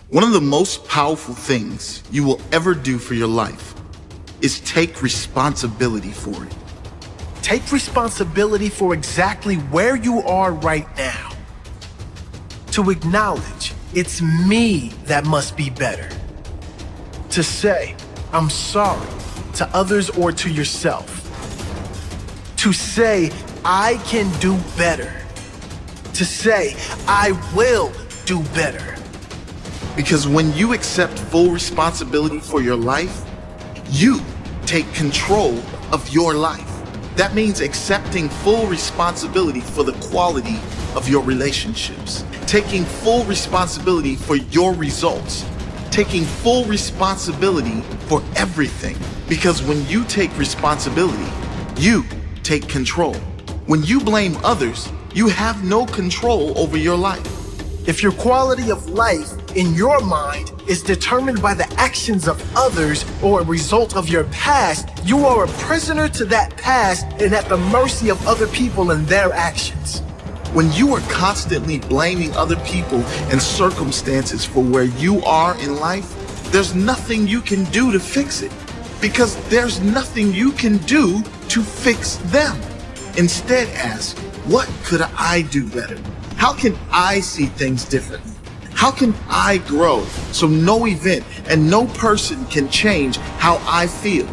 One of the most powerful things you will ever do for your life is take responsibility for it. Take responsibility for exactly where you are right now. To acknowledge it's me that must be better. To say, I'm sorry to others or to yourself. To say, I can do better. To say, I will do better. Because when you accept full responsibility for your life, you take control of your life. That means accepting full responsibility for the quality of your relationships, taking full responsibility for your results, taking full responsibility for everything. Because when you take responsibility, you take control. When you blame others, you have no control over your life. If your quality of life in your mind is determined by the actions of others or a result of your past, you are a prisoner to that past and at the mercy of other people and their actions. When you are constantly blaming other people and circumstances for where you are in life, there's nothing you can do to fix it, because there's nothing you can do to fix them. Instead, ask, what could I do better? How can I see things differently? How can I grow so no event and no person can change how I feel?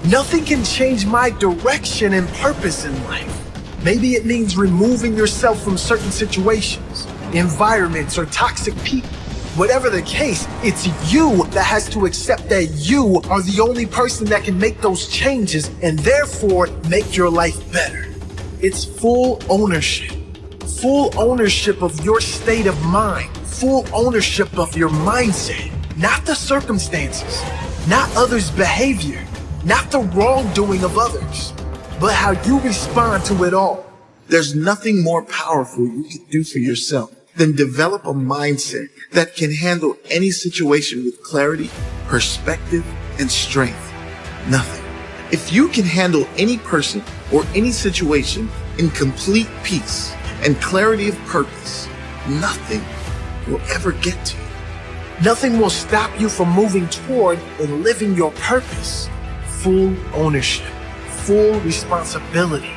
Nothing can change my direction and purpose in life. Maybe it means removing yourself from certain situations, environments, or toxic people. Whatever the case, it's you that has to accept that you are the only person that can make those changes and therefore make your life better. It's full ownership. Full ownership of your state of mind. Full ownership of your mindset. Not the circumstances. Not others' behavior. Not the wrongdoing of others. But how you respond to it all. There's nothing more powerful you can do for yourself than develop a mindset that can handle any situation with clarity, perspective, and strength. Nothing. If you can handle any person or any situation in complete peace and clarity of purpose, nothing will ever get to you. Nothing will stop you from moving toward and living your purpose. Full ownership, full responsibility.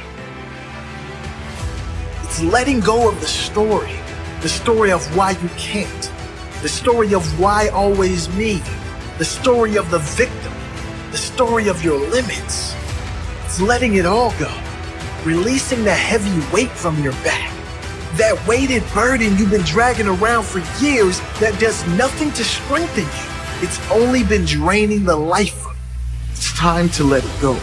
It's letting go of the story of why you can't, the story of why always me, the story of the victim, the story of your limits. It's letting it all go. Releasing the heavy weight from your back. That weighted burden you've been dragging around for years that does nothing to strengthen you. It's only been draining the life from you. It's time to let it go.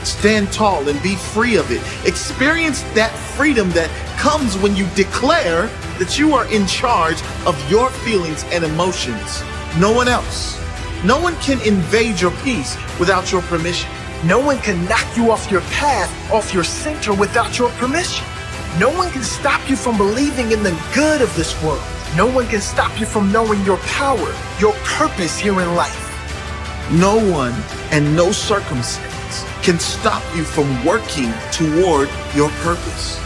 Stand tall and be free of it. Experience that freedom that comes when you declare that you are in charge of your feelings and emotions. No one else. No one can invade your peace without your permission. No one can knock you off your path, off your center without your permission. No one can stop you from believing in the good of this world. No one can stop you from knowing your power, your purpose here in life. No one and no circumstance can stop you from working toward your purpose.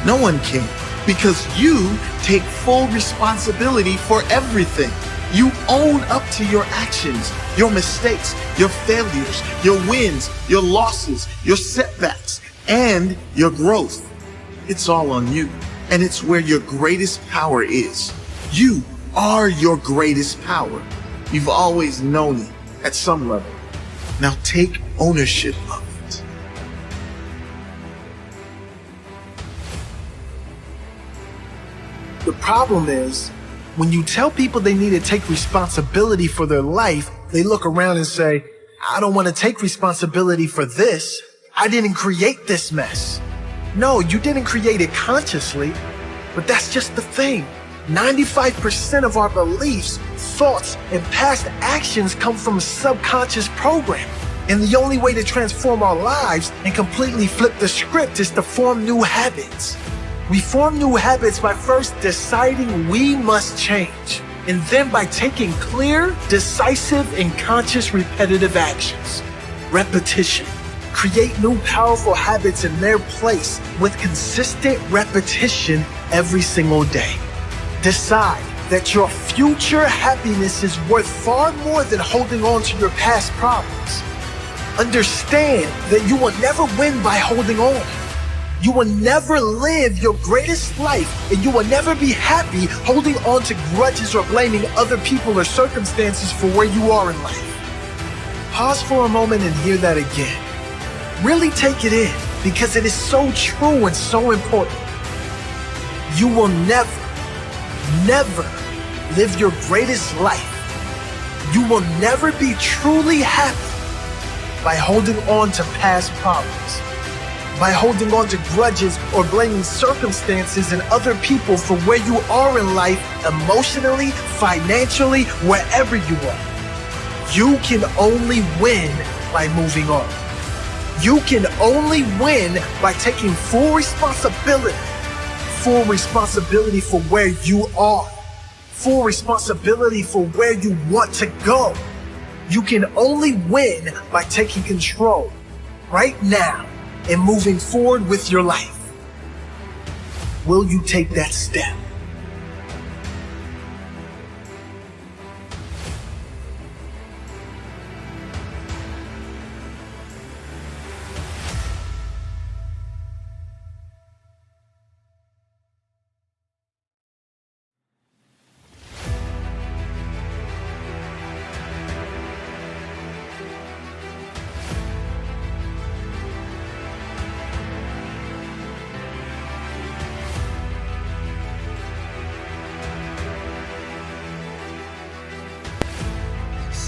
No one can, because you take full responsibility for everything. You own up to your actions, your mistakes, your failures, your wins, your losses, your setbacks, and your growth. It's all on you, and it's where your greatest power is. You are your greatest power. You've always known it at some level. Now take ownership of it. The problem is, when you tell people they need to take responsibility for their life, they look around and say, I don't want to take responsibility for this. I didn't create this mess. No, you didn't create it consciously, but that's just the thing. 95% of our beliefs, thoughts, and past actions come from subconscious programming. And the only way to transform our lives and completely flip the script is to form new habits. We form new habits by first deciding we must change, and then by taking clear, decisive, and conscious repetitive actions. Repetition. Create new powerful habits in their place with consistent repetition every single day. Decide, that your future happiness is worth far more than holding on to your past problems. Understand that you will never win by holding on. You will never live your greatest life, and you will never be happy holding on to grudges or blaming other people or circumstances for where you are in life. Pause for a moment and hear that again. Really take it in, because it is so true and so important. You will never live your greatest life. You will never be truly happy by holding on to past problems, by holding on to grudges or blaming circumstances and other people for where you are in life emotionally, financially, wherever you are. You can only win by moving on. You can only win by taking full responsibility for where you are, full responsibility for where you want to go. You can only win by taking control right now and moving forward with your life. Will you take that step?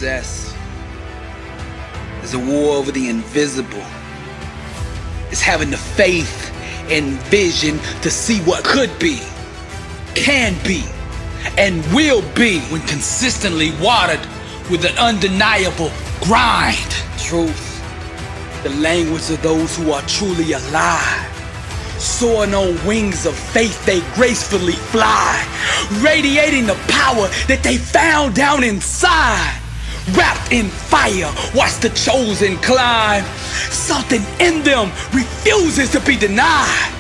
Success is a war over the invisible. It's having the faith and vision to see what could be, can be, and will be when consistently watered with an undeniable grind. Truth, the language of those who are truly alive. Soaring on wings of faith, they gracefully fly, radiating the power that they found down inside. Wrapped in fire, watch the chosen climb. Something in them refuses to be denied.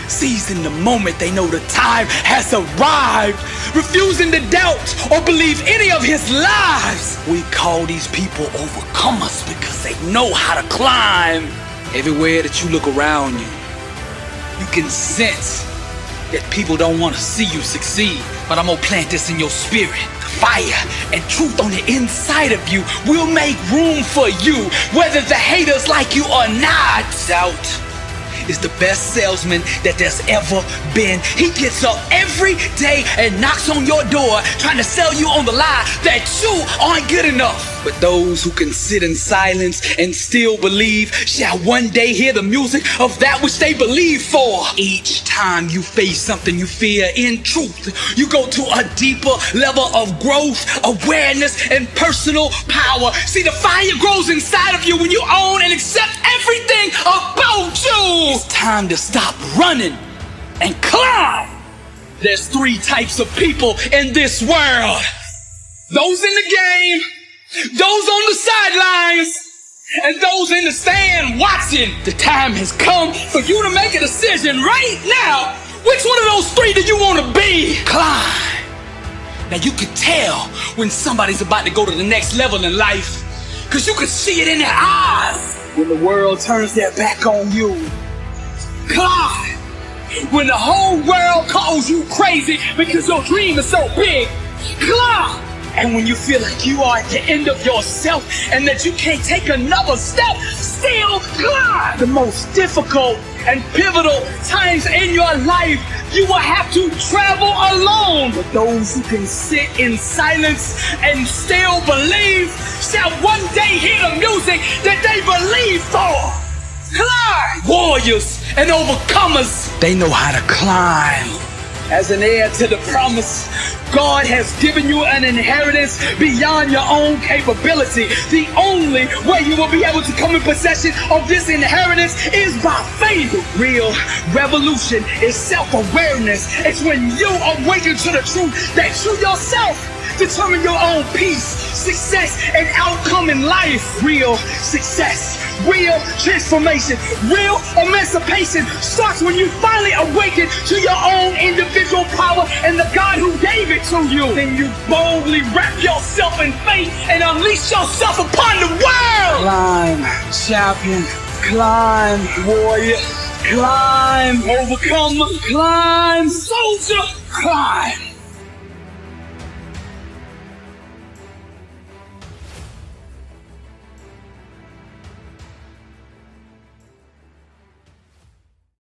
Seizing the moment, they know the time has arrived. Refusing to doubt or believe any of his lies. We call these people overcomers because they know how to climb. Everywhere that you look around you, you can sense that people don't want to see you succeed. But I'm gonna plant this in your spirit. Fire and truth on the inside of you will make room for you, whether the haters like you or not. Doubt is the best salesman that there's ever been. He gets up every day and knocks on your door trying to sell you on the lie that you aren't good enough. But those who can sit in silence and still believe shall one day hear the music of that which they believe for. Each time you face something you fear, in truth, you go to a deeper level of growth, awareness, and personal power. See, the fire grows inside of you when you own and accept everything about you. It's time to stop running and climb. There's 3 types of people in this world. Those in the game, those on the sidelines, and those in the stand watching. The time has come for you to make a decision right now. Which one of those 3 do you want to be? Climb. Now you can tell when somebody's about to go to the next level in life, because you can see it in their eyes. When the world turns their back on you. Climb. When the whole world calls you crazy because your dream is so big. Climb. And when you feel like you are at the end of yourself and that you can't take another step, still climb. The most difficult and pivotal times in your life, you will have to travel alone. But those who can sit in silence and still believe shall one day hear the music that they believe for. Climb! Warriors and overcomers, they know how to climb. As an heir to the promise, God has given you an inheritance beyond your own capability. The only way you will be able to come in possession of this inheritance is by faith. Real revolution is self-awareness. It's when you awaken to the truth that you yourself determine your own peace, success, and outcome in life. Real success, real transformation, real emancipation starts when you finally awaken to your own individual power and the God who gave it to you, then you boldly wrap yourself in faith and unleash yourself upon the world. Climb, champion. Climb, warrior. Climb, Overcomer, climb, soldier, climb.